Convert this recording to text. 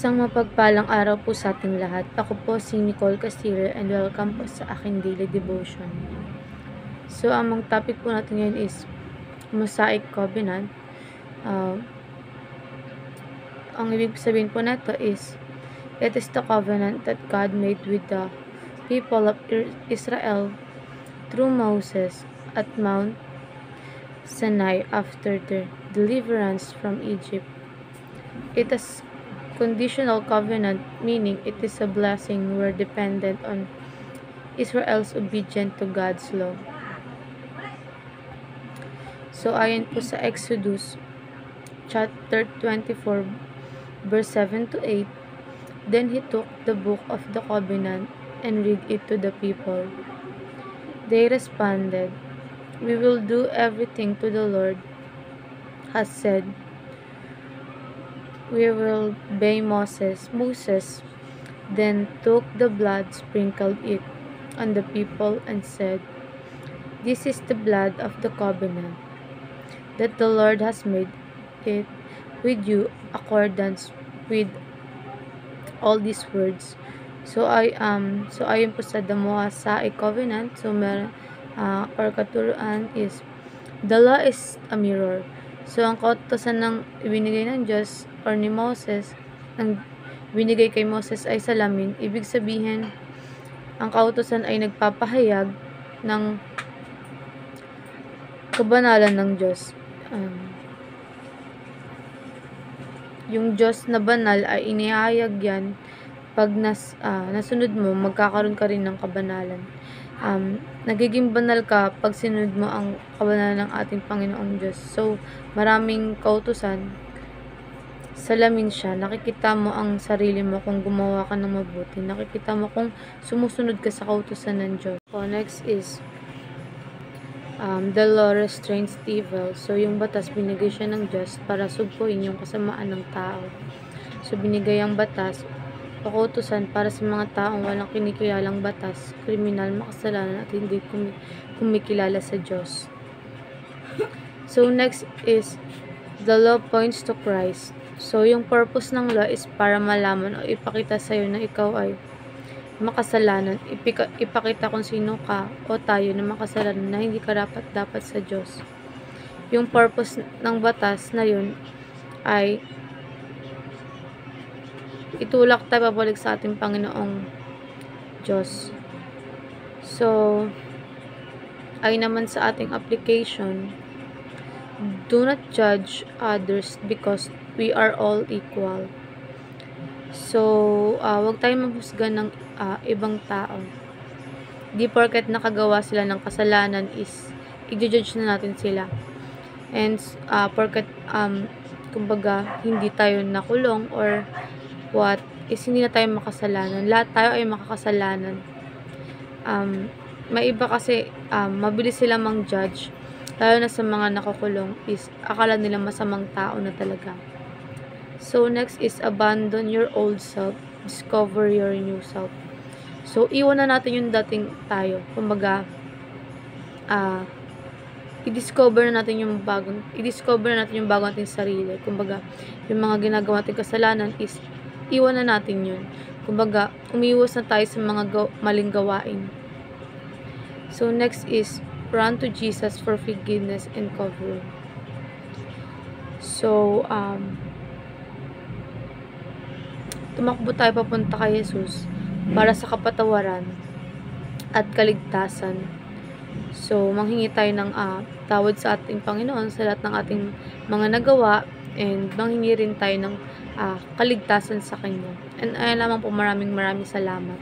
Isang mapagpalang araw po sa ating lahat. Ako po si Nicole Castillo and welcome po sa aking daily devotion. So, ang topic po natin ngayon is Mosaic Covenant. Ang ibig sabihin po nato is, it is the covenant that God made with the people of Israel through Moses at Mount Sinai after their deliverance from Egypt. It is conditional covenant, meaning it is a blessing where dependent on Israel's obedience to God's law. So, ayon po sa Exodus chapter 24 verse 7 to 8, then he took the book of the covenant and read it to the people. They responded, "We will do everything to the Lord has said. We will obey Moses then took the blood, sprinkled it on the people, and said, "This is the blood of the covenant that the Lord has made it with you accordance with all these words." So ayon po sa the Mosaic covenant, so or katuruan is, the law is a mirror. So, ang kautusan ng ibinigay ng Diyos or ni Moses, ang binigay kay Moses ay salamin. Ibig sabihin, ang kautusan ay nagpapahayag ng kabanalan ng Diyos. Yung Diyos na banal ay inihayag yan pag nasunod mo, magkakaroon ka rin ng kabanalan. Nagiging banal ka pag sinunod mo ang kabanalan ng ating Panginoong Diyos. So, maraming kautusan, salamin siya. Nakikita mo ang sarili mo kung gumawa ka ng mabuti. Nakikita mo kung sumusunod ka sa kautusan ng Diyos. So, next is, the law restrains evil. So, yung batas, binigay siya ng Diyos para sugpuin yung kasamaan ng tao. So, binigay ang batas o kautusan para sa mga taong walang kinikilalang batas, kriminal, makasalanan, at hindi kumikilala sa Diyos. So, next is, the law points to Christ. So, yung purpose ng law is para malaman o ipakita sa'yo na ikaw ay makasalanan. Ipakita kung sino ka o tayo na makasalanan na hindi karapat-dapat sa Diyos. Yung purpose ng batas na yun ay itulak tayo pabalik sa ating Panginoong Diyos. So, ay naman sa ating application, do not judge others because we are all equal. So, wag tayong maghusga ng ibang tao. Di porket nakagawa sila ng kasalanan is i-judge na natin sila. And porket kumbaga hindi tayo nakulong or what is hindi na tayo makasalanan. Lahat tayo ay makakasalanan. May iba kasi mabilis sila mang-judge, lalo na sa mga nakakulong, is akala nila masamang tao na talaga. So, next is abandon your old self, discover your new self. So, iwan na natin yung dating tayo. Kumbaga, i-discover na natin yung bagong ating sarili. Kumbaga, yung mga ginagawa nating kasalanan is iwan na natin yun. Kumbaga, umiwas na tayo sa mga maling gawain. So, next is run to Jesus for forgiveness and covering. So, tumakbo tayo papunta kay Jesus para sa kapatawaran at kaligtasan. So, manghingi tayo ng tawad sa ating Panginoon sa lahat ng ating mga nagawa, and manghingi rin tayo ng kaligtasan sa Kanya. And ayan lamang po, maraming salamat.